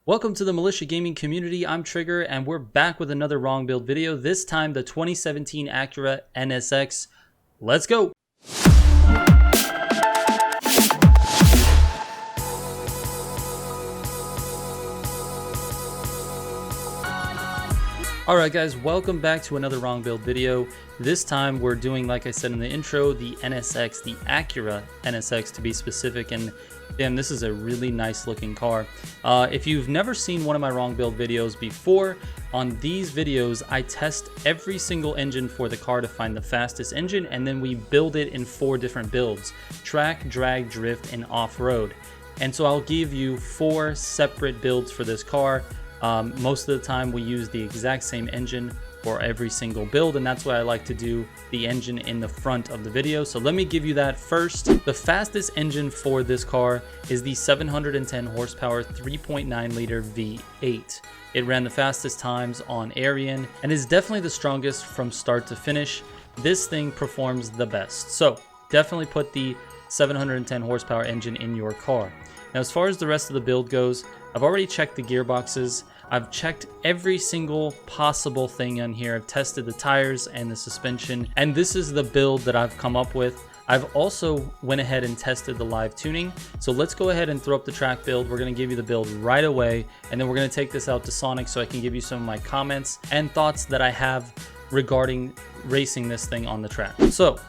Welcome to the Militia Gaming Community. I'm Trigger, and we're back with another wrong build video. This time, the 2017 ACURA NSX. Let's go! Alright guys, welcome back to another wrong build video. This time we're doing, like I said in the intro, the NSX, the ACURA NSX to be specific, and damn, this is a really nice looking car. If you've never seen one of my wrong build videos before, on these videos I test every single engine for the car to find the fastest engine, and then we build it in 4 different builds: track, drag, drift, and off-road. And so I'll give you 4 separate builds for this car. Most of the time we use the exact same engine for every single build, and that's why I like to do the engine in the front of the video. So let me give you that first. The fastest engine for this car is the 710 horsepower 3.9 liter V8. It ran the fastest times on Arian and is definitely the strongest from start to finish. This thing performs the best, so definitely put the 710 horsepower engine in your car. Now, as far as the rest of the build goes, I've already checked the gearboxes. I've checked every single possible thing on here. I've tested the tires and the suspension, and this is the build that I've come up with. I've also went ahead and tested the live tuning. So let's go ahead and throw up the track build. We're going to give you the build right away, and then we're going to take this out to Sonic so I can give you some of my comments and thoughts that I have regarding racing this thing on the track. So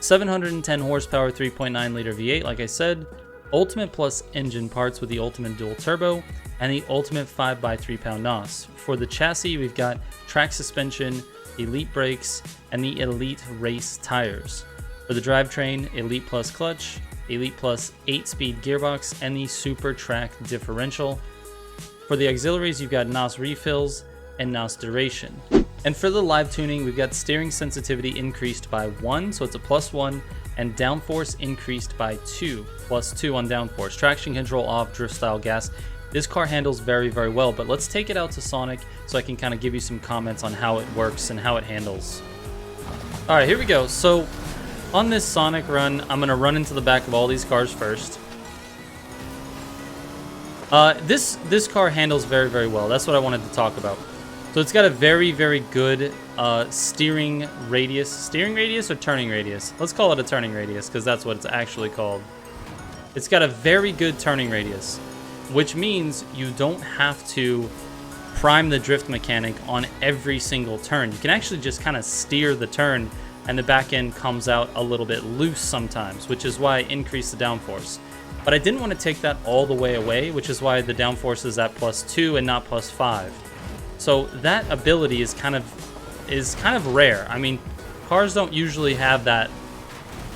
710 horsepower 3.9 liter V8, like I said. Ultimate Plus engine parts with the Ultimate Dual Turbo and the Ultimate 5x3 pound NOS. For the chassis, we've got track suspension, Elite brakes, and the Elite race tires. For the drivetrain, Elite Plus clutch, Elite Plus 8-speed gearbox, and the Super Track differential. For the auxiliaries, you've got NOS refills and NOS duration. And for the live tuning, we've got steering sensitivity increased by 1, so it's a +1, and downforce increased by 2, +2 on downforce. Traction control off, drift style gas. This car handles very, very well, but let's take it out to Sonic so I can kind of give you some comments on how it works and how it handles. All right, here we go. So on this Sonic run, I'm gonna run into the back of all these cars first. This car handles very, very well. That's what I wanted to talk about. So it's got a very, very good steering radius or turning radius. Let's call it a turning radius because that's what it's actually called. It's got a very good turning radius, which means you don't have to prime the drift mechanic on every single turn. You can actually just kind of steer the turn, and the back end comes out a little bit loose sometimes, which is why I increased the downforce. But I didn't want to take that all the way away, which is why the downforce is at +2 and not +5. So that ability is kind of rare. I mean, cars don't usually have that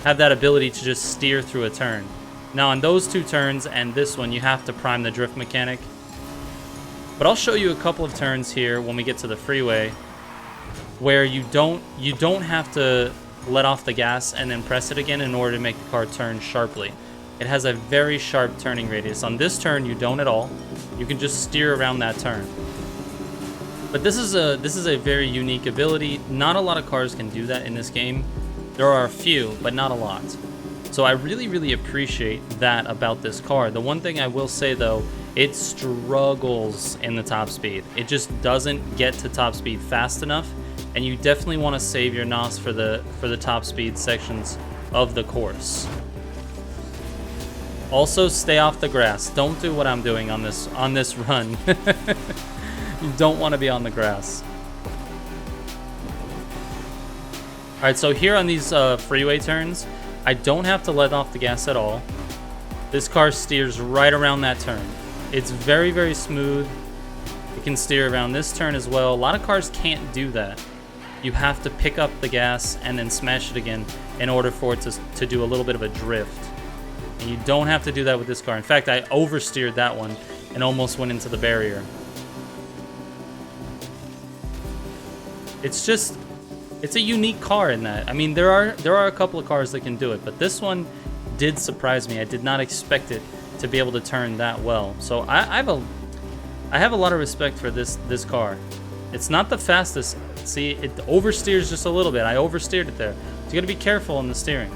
ability to just steer through a turn. Now on those 2 turns and this one, you have to prime the drift mechanic. But I'll show you a couple of turns here when we get to the freeway where you don't have to let off the gas and then press it again in order to make the car turn sharply. It has a very sharp turning radius. On this turn, you don't at all. You can just steer around that turn. But this is a very unique ability. Not a lot of cars can do that in this game. There are a few, but not a lot. So I really, really appreciate that about this car. The one thing I will say though, it struggles in the top speed. It just doesn't get to top speed fast enough, and you definitely want to save your NOS for the top speed sections of the course. Also, stay off the grass. Don't do what I'm doing on this run. You don't want to be on the grass. All right, so here on these freeway turns, I don't have to let off the gas at all. This car steers right around that turn. It's very, very smooth. You can steer around this turn as well. A lot of cars can't do that. You have to pick up the gas and then smash it again in order for it to do a little bit of a drift. And you don't have to do that with this car. In fact, I oversteered that one and almost went into the barrier. It's a unique car in that. I mean, there are a couple of cars that can do it, but this one did surprise me. I did not expect it to be able to turn that well. So I have a lot of respect for this car. It's not the fastest. See, it oversteers just a little bit. I oversteered it there. So you got to be careful in the steering.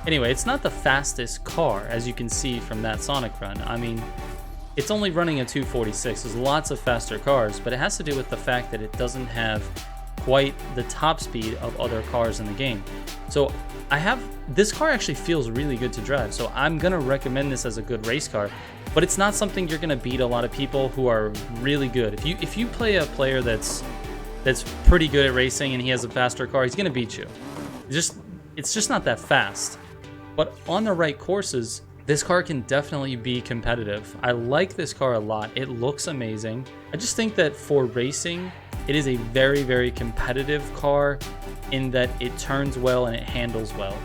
Anyway, it's not the fastest car, as you can see from that Sonic run. I mean, it's only running a 246. There's lots of faster cars, but it has to do with the fact that it doesn't have quite the top speed of other cars in the game. So this car actually feels really good to drive, so I'm gonna recommend this as a good race car, but it's not something you're gonna beat a lot of people who are really good. If you play a player that's pretty good at racing and he has a faster car, he's gonna beat you. It's just not that fast. But on the right courses, this car can definitely be competitive. I like this car a lot. It looks amazing. I just think that for racing, it is a very, very competitive car in that it turns well and it handles well.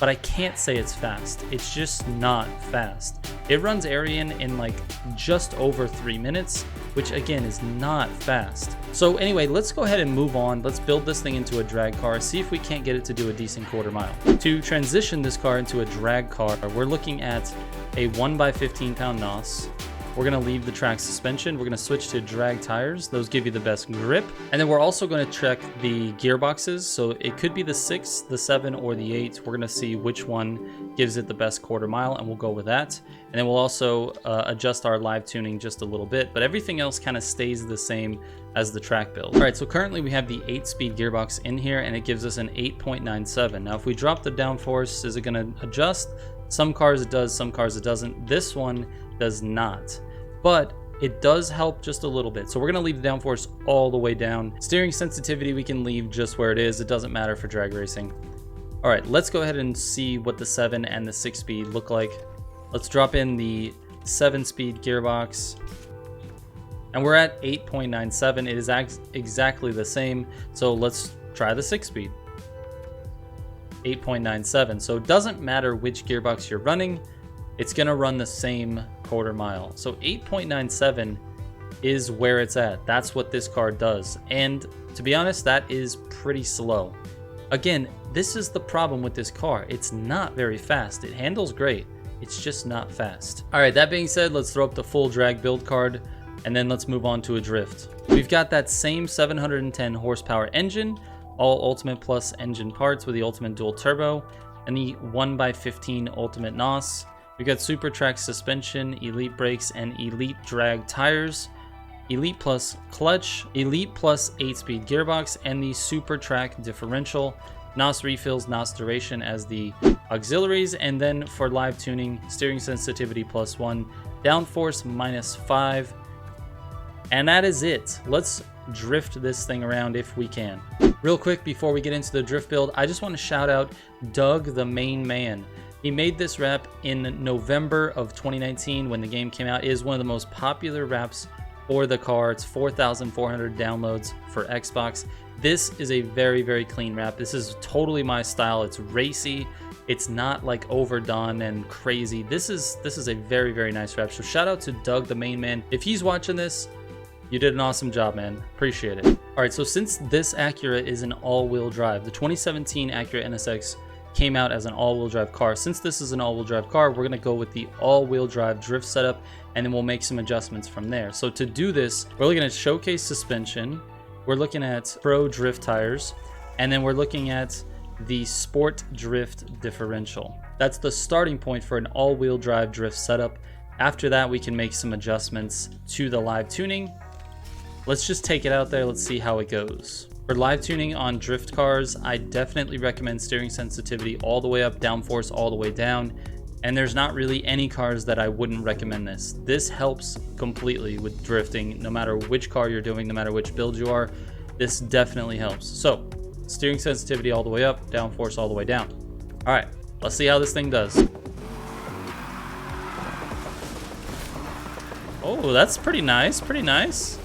But I can't say it's fast. It's just not fast. It runs Arian in like just over 3 minutes, which again is not fast. So anyway, let's go ahead and move on. Let's build this thing into a drag car, see if we can't get it to do a decent quarter mile. To transition this car into a drag car, we're looking at a 1x15 pound NOS. We're gonna leave the track suspension. We're gonna switch to drag tires. Those give you the best grip. And then we're also gonna check the gearboxes. So it could be the 6, the 7, or the 8. We're gonna see which one gives it the best quarter mile, and we'll go with that. And then we'll also adjust our live tuning just a little bit, but everything else kind of stays the same as the track build. All right, so currently we have the 8-speed gearbox in here, and it gives us an 8.97. Now, if we drop the downforce, is it gonna adjust? Some cars it does, some cars it doesn't. This one does not. But it does help just a little bit. So we're gonna leave the downforce all the way down. Steering sensitivity, we can leave just where it is. It doesn't matter for drag racing. All right, let's go ahead and see what the 7 and the 6-speed look like. Let's drop in the 7-speed gearbox. And we're at 8.97. It is exactly the same. So let's try the 6-speed. 8.97. So it doesn't matter which gearbox you're running. It's gonna run the same quarter mile. So 8.97 is where it's at. That's what this car does. And to be honest, that is pretty slow. Again, this is the problem with this car. It's not very fast. It handles great. It's just not fast. All right, that being said, let's throw up the full drag build card and then let's move on to a drift. We've got that same 710 horsepower engine, all Ultimate Plus engine parts with the Ultimate Dual Turbo and the 1x15 Ultimate NOS. We got Super Track suspension, Elite brakes, and Elite drag tires, Elite Plus clutch, Elite Plus 8-speed gearbox, and the Super Track differential, NOS refills, NOS duration as the auxiliaries, and then for live tuning, steering sensitivity +1, downforce -5, and that is it. Let's drift this thing around if we can. Real quick before we get into the drift build, I just want to shout out Doug the Main Man. He made this rap in November of 2019 when the game came out. It is one of the most popular raps for the car. It's 4,400 downloads for Xbox. This is a very, very clean rap. This is totally my style. It's racy. It's not like overdone and crazy. This is a very, very nice rap. So shout out to Doug the Main Man. If he's watching this, you did an awesome job, man. Appreciate it. All right, so since this Acura is an all-wheel drive, the 2017 Acura NSX came out as an all-wheel drive car. Since this is an all-wheel drive car, we're gonna go with the all-wheel drive drift setup, and then we'll make some adjustments from there. So to do this, we're looking at showcase suspension, we're looking at pro drift tires, and then we're looking at the sport drift differential. That's the starting point for an all-wheel drive drift setup. After that, we can make some adjustments to the live tuning. Let's just take it out there. Let's see how it goes. For live tuning on drift cars, I definitely recommend steering sensitivity all the way up, downforce all the way down. And there's not really any cars that I wouldn't recommend this. This helps completely with drifting, no matter which car you're doing, no matter which build you are. This definitely helps. So, steering sensitivity all the way up, downforce all the way down. All right, let's see how this thing does. Oh, that's pretty nice, pretty nice.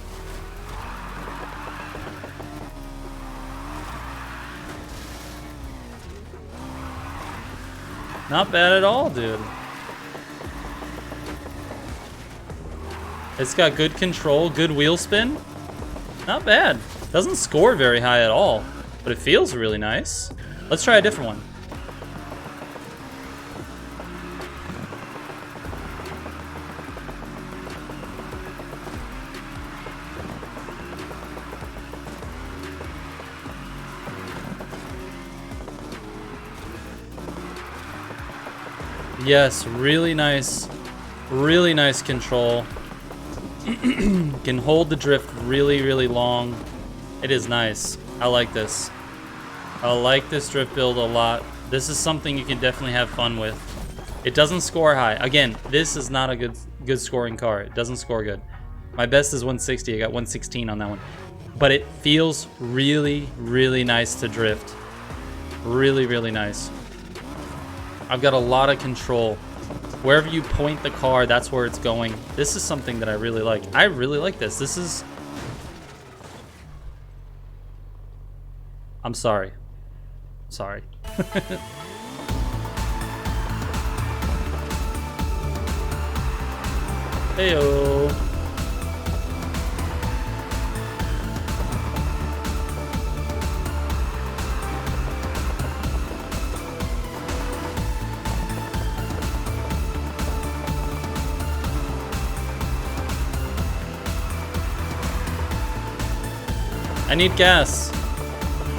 Not bad at all, dude. It's got good control, good wheel spin. Not bad. Doesn't score very high at all, but it feels really nice. Let's try a different one. Yes, really nice control. Can hold the drift really long. It is nice. I like this. I like this drift build a lot. This is something you can definitely have fun with. It doesn't score high. Again, this is not a good scoring car. It doesn't score good. My best is 160. I got 116 on that one. But it feels really nice to drift. Really nice. I've got a lot of control. Wherever you point the car, that's where it's going. This is something that I really like. I really like this. This is... I'm sorry. Sorry. Heyo. I need gas.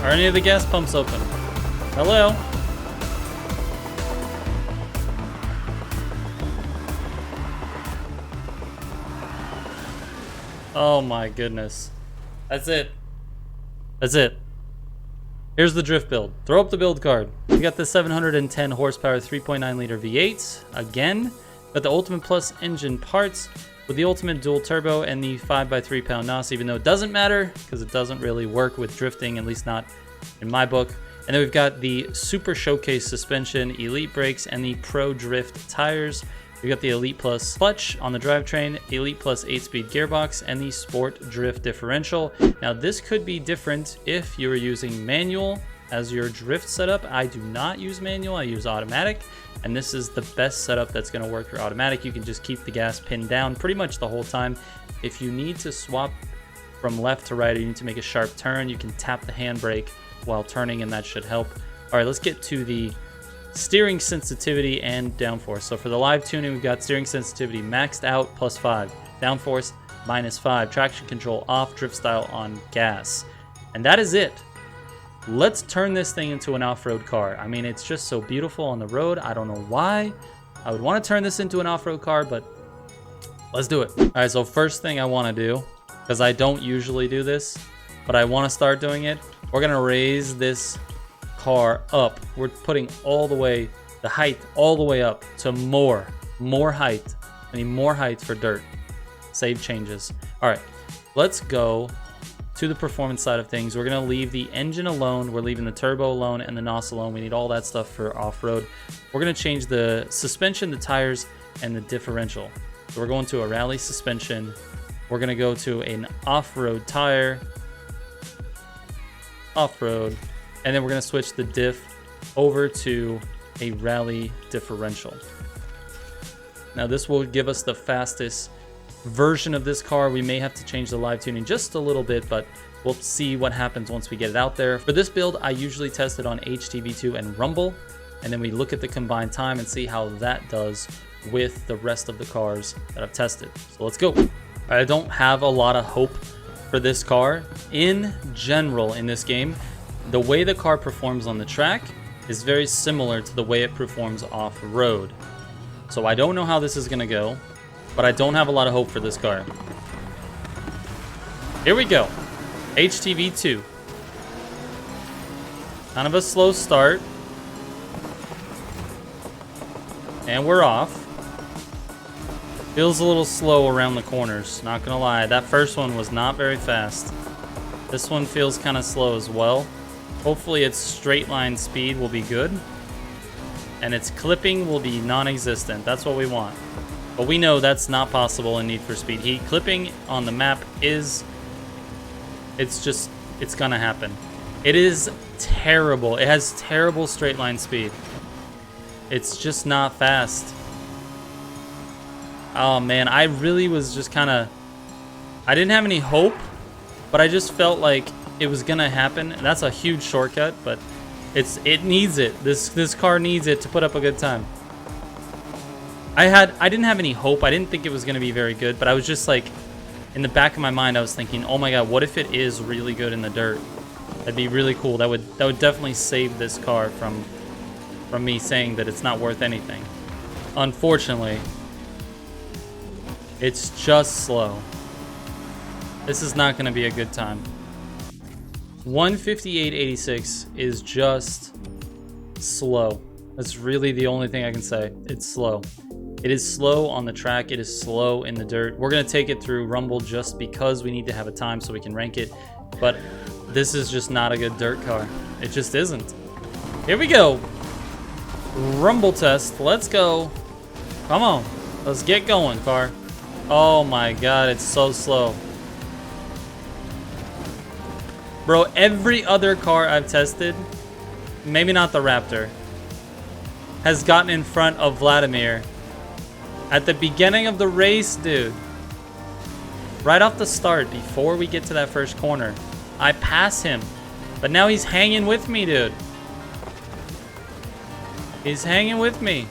Are any of the gas pumps open? Hello? Oh my goodness. That's it. That's it. Here's the drift build. Throw up the build card. We got the 710 horsepower 3.9 liter V8 again. Got the Ultimate Plus engine parts with the Ultimate dual turbo and the 5x3 pound NOS, even though it doesn't matter because it doesn't really work with drifting, at least not in my book. And then we've got the Super Showcase suspension, Elite brakes, and the Pro Drift tires. We've got the Elite Plus clutch on the drivetrain, Elite Plus 8-speed gearbox, and the Sport Drift differential. Now this could be different if you were using manual as your drift setup. I do not use manual, I use automatic. And this is the best setup that's going to work for automatic. You can just keep the gas pinned down pretty much the whole time. If you need to swap from left to right, or you need to make a sharp turn, you can tap the handbrake while turning, and that should help. All right, let's get to the steering sensitivity and downforce. So for the live tuning, we've got steering sensitivity maxed out +5, downforce -5, traction control off, drift style on gas. And that is it. Let's turn this thing into an off-road car. I mean, it's just so beautiful on the road. I don't know why I would want to turn this into an off-road car, but let's do it. All right, so first thing I want to do, because I don't usually do this, but I want to start doing it, we're going to raise this car up. We're putting all the way, the height all the way up to more height. I need more height for dirt. Save changes. All right, let's go to the performance side of things. We're going to leave the engine alone. We're leaving the turbo alone and the NOS alone. We need all that stuff for off-road. We're going to change the suspension, the tires, and the differential. So we're going to a rally suspension. We're going to go to an off-road tire, off-road, and then we're going to switch the diff over to a rally differential. Now this will give us the fastest version of this car. We may have to change the live tuning just a little bit, but we'll see what happens once we get it out there. For this build, I usually test it on HTV2 and Rumble, and then we look at the combined time and see how that does with the rest of the cars that I've tested. So let's go. I don't have a lot of hope for this car. In general, in this game, the way the car performs on the track is very similar to the way it performs off-road. So I don't know how this is going to go, but I don't have a lot of hope for this car. Here we go. HTV2. Kind of a slow start. And we're off. Feels a little slow around the corners, not gonna lie. That first one was not very fast. This one feels kind of slow as well. Hopefully its straight line speed will be good. And its clipping will be non-existent. That's what we want. But we know that's not possible in Need for Speed Heat. Clipping on the map is... it's gonna happen. It is terrible. It has terrible straight line speed. It's just not fast. Oh man, I really was just kind of... I didn't have any hope, but I just felt like it was gonna happen. And that's a huge shortcut, but it needs it. This car needs it to put up a good time. I didn't have any hope. I didn't think it was going to be very good, but I was just like, in the back of my mind, I was thinking, oh my god, what if it is really good in the dirt? That'd be really cool. That would definitely save this car from me saying that it's not worth anything. unfortunately, it's just slow. This is not going to be a good time. 158.86 is just slow. That's really the only thing I can say. It's slow. It is slow on the track. It is slow in the dirt. We're going to take it through Rumble just because we need to have a time so we can rank it. But this is just not a good dirt car. It just isn't. Here we go. Rumble test. Let's go. Come on. Let's get going, car. Oh my god, it's so slow. Bro, every other car I've tested, maybe not the Raptor, has gotten in front of Vladimir at the beginning of the race, dude. Right off the start, before we get to that first corner, I pass him. But now he's hanging with me, dude. He's hanging with me.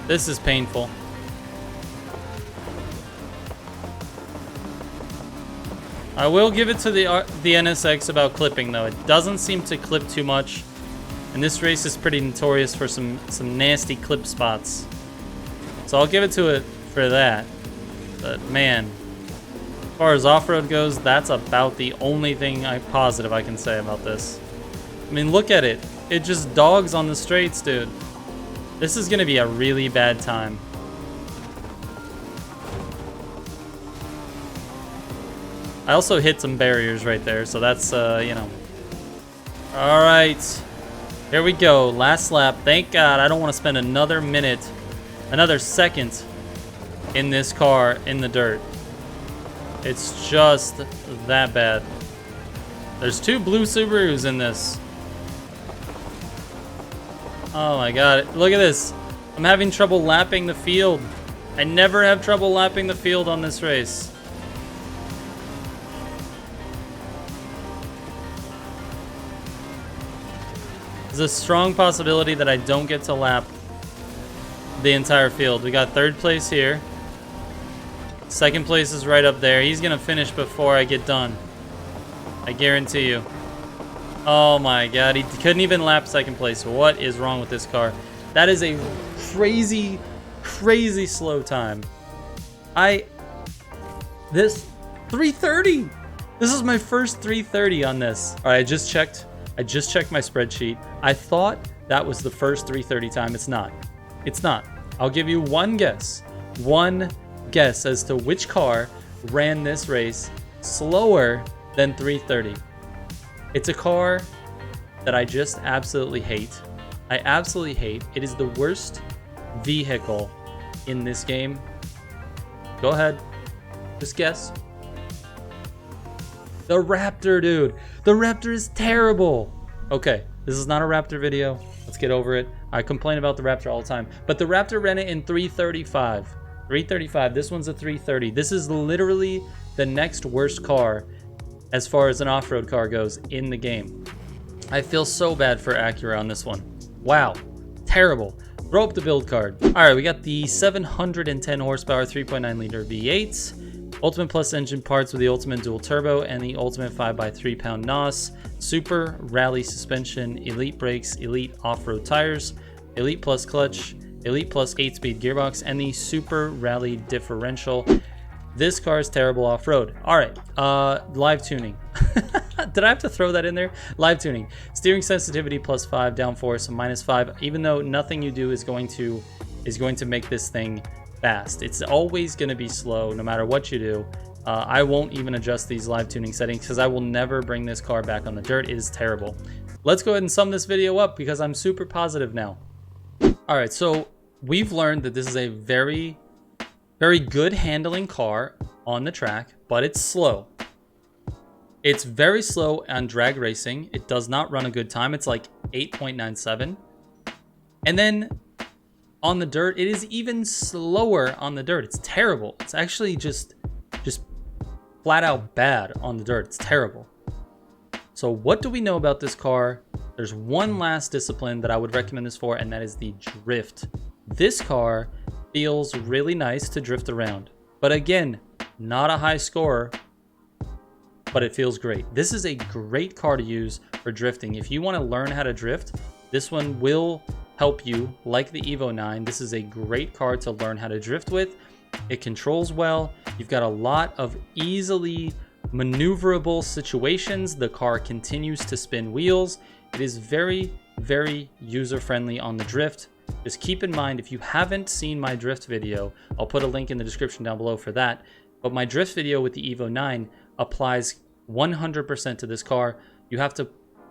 This is painful. I will give it to the NSX about clipping, though. It doesn't seem to clip too much. And this race is pretty notorious for some nasty clip spots. So I'll give it to it for that. But man, as far as off-road goes, that's about the only thing positive I can say about this. I mean, look at it. It just dogs on the straights, dude. This is going to be a really bad time. I also hit some barriers right there, so that's, you know. All right. Here we go. Last lap. Thank God I don't want to spend another minute, another second in this car in the dirt. It's just that bad. There's 2 blue Subarus in this. Oh my god. Look at this. I'm having trouble lapping the field. I never have trouble lapping the field on this race. There's a strong possibility that I don't get to lap the entire field. We got 3rd place here. 2nd place is right up there. He's going to finish before I get done. I guarantee you. Oh my god, he couldn't even lap 2nd place. What is wrong with this car? That is a crazy, crazy slow time. This 3:30. This is my first 3:30 on this. All right, I just checked my spreadsheet. I thought that was the first 3:30 time. It's not. It's not. I'll give you one guess. One guess as to which car ran this race slower than 3:30. It's a car that I just absolutely hate. I absolutely hate. It is the worst vehicle in this game. Go ahead. Just guess. The Raptor, dude. The Raptor is terrible. Okay, this is not a Raptor video. Let's get over it. I complain about the Raptor all the time. But the Raptor ran it in 3:35. 3:35. This one's a 3:30. This is literally the next worst car as far as an off-road car goes in the game. I feel so bad for Acura on this one. Wow. Terrible. Throw up the build card. All right, we got the 710 horsepower 3.9 liter V8s. Ultimate Plus engine parts with the Ultimate Dual Turbo and the Ultimate 5x3 pound NOS. Super Rally suspension, Elite brakes, Elite off-road tires, Elite Plus clutch, Elite Plus 8-speed gearbox, and the Super Rally differential. This car is terrible off-road. All right, live tuning. Did I have to throw that in there? Live tuning. Steering sensitivity +5, downforce -5. Even though nothing you do is going to make this thing fast. It's always going to be slow no matter what you do. I won't even adjust these live tuning settings because I will never bring this car back on the dirt. It is terrible. Let's go ahead and sum this video up because I'm super positive now. All right, so we've learned that this is a very, very good handling car on the track, but it's slow. It's very slow on drag racing. It does not run a good time. It's like 8.97. And then on the dirt, it is even slower on the dirt. It's terrible. It's actually just flat out bad on the dirt. It's terrible. So what do we know about this car? There's one last discipline that I would recommend this for, and that is the drift. This car feels really nice to drift around. But again, not a high score. but it feels great. This is a great car to use for drifting. If you want to learn how to drift, this one will help you, like the Evo 9. This is a great car to learn how to drift with. It controls well. You've got a lot of easily maneuverable situations. The car continues to spin wheels. It is very, very user-friendly on the drift. Just keep in mind, if you haven't seen my drift video, I'll put a link in the description down below for that. But my drift video with the Evo 9 applies 100% to this car. You have to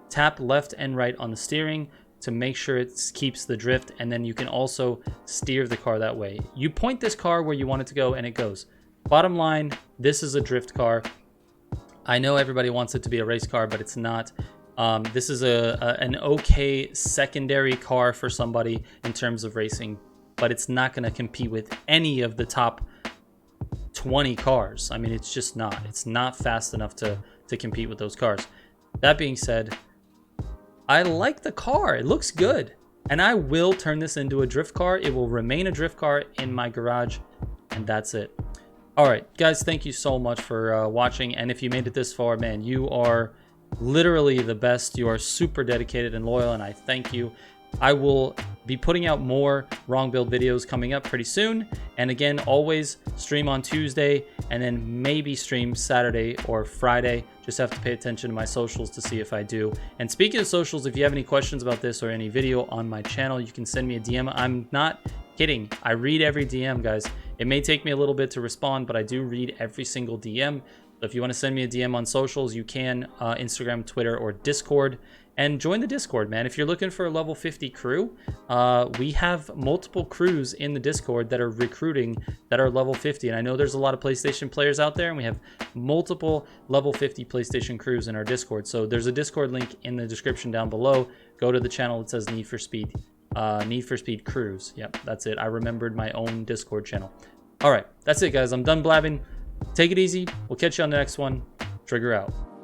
tap left and right on the steering to make sure it keeps the drift, and then you can also steer the car that way. You point this car where you want it to go and it goes. Bottom line, this is a drift car. I know everybody wants it to be a race car, but it's not. This is an okay secondary car for somebody in terms of racing, but it's not going to compete with any of the top 20 cars. I mean, it's just not. It's not fast enough to compete with those cars. That being said, I like the car. It looks good. And I will turn this into a drift car. It will remain a drift car in my garage. And that's it. All right, guys, thank you so much for watching. And if you made it this far, man, you are literally the best. You are super dedicated and loyal, and I thank you. I will be putting out more wrong build videos coming up pretty soon. And again, always stream on Tuesday and then maybe stream Saturday or Friday. Just have to pay attention to my socials to see if I do. And speaking of socials, if you have any questions about this or any video on my channel, you can send me a DM. I'm not kidding. I read every DM, guys. It may take me a little bit to respond, but I do read every single DM. So if you want to send me a DM on socials, you can, Instagram, Twitter, or Discord. And join the Discord, man. If you're looking for a level 50 crew, we have multiple crews in the Discord that are recruiting that are level 50. And I know there's a lot of PlayStation players out there, and we have multiple level 50 PlayStation crews in our Discord. So there's a Discord link in the description down below. Go to the channel that says Need for Speed Crews. Yep, that's it. I remembered my own Discord channel. All right, that's it, guys. I'm done blabbing. Take it easy. We'll catch you on the next one. Trigger out.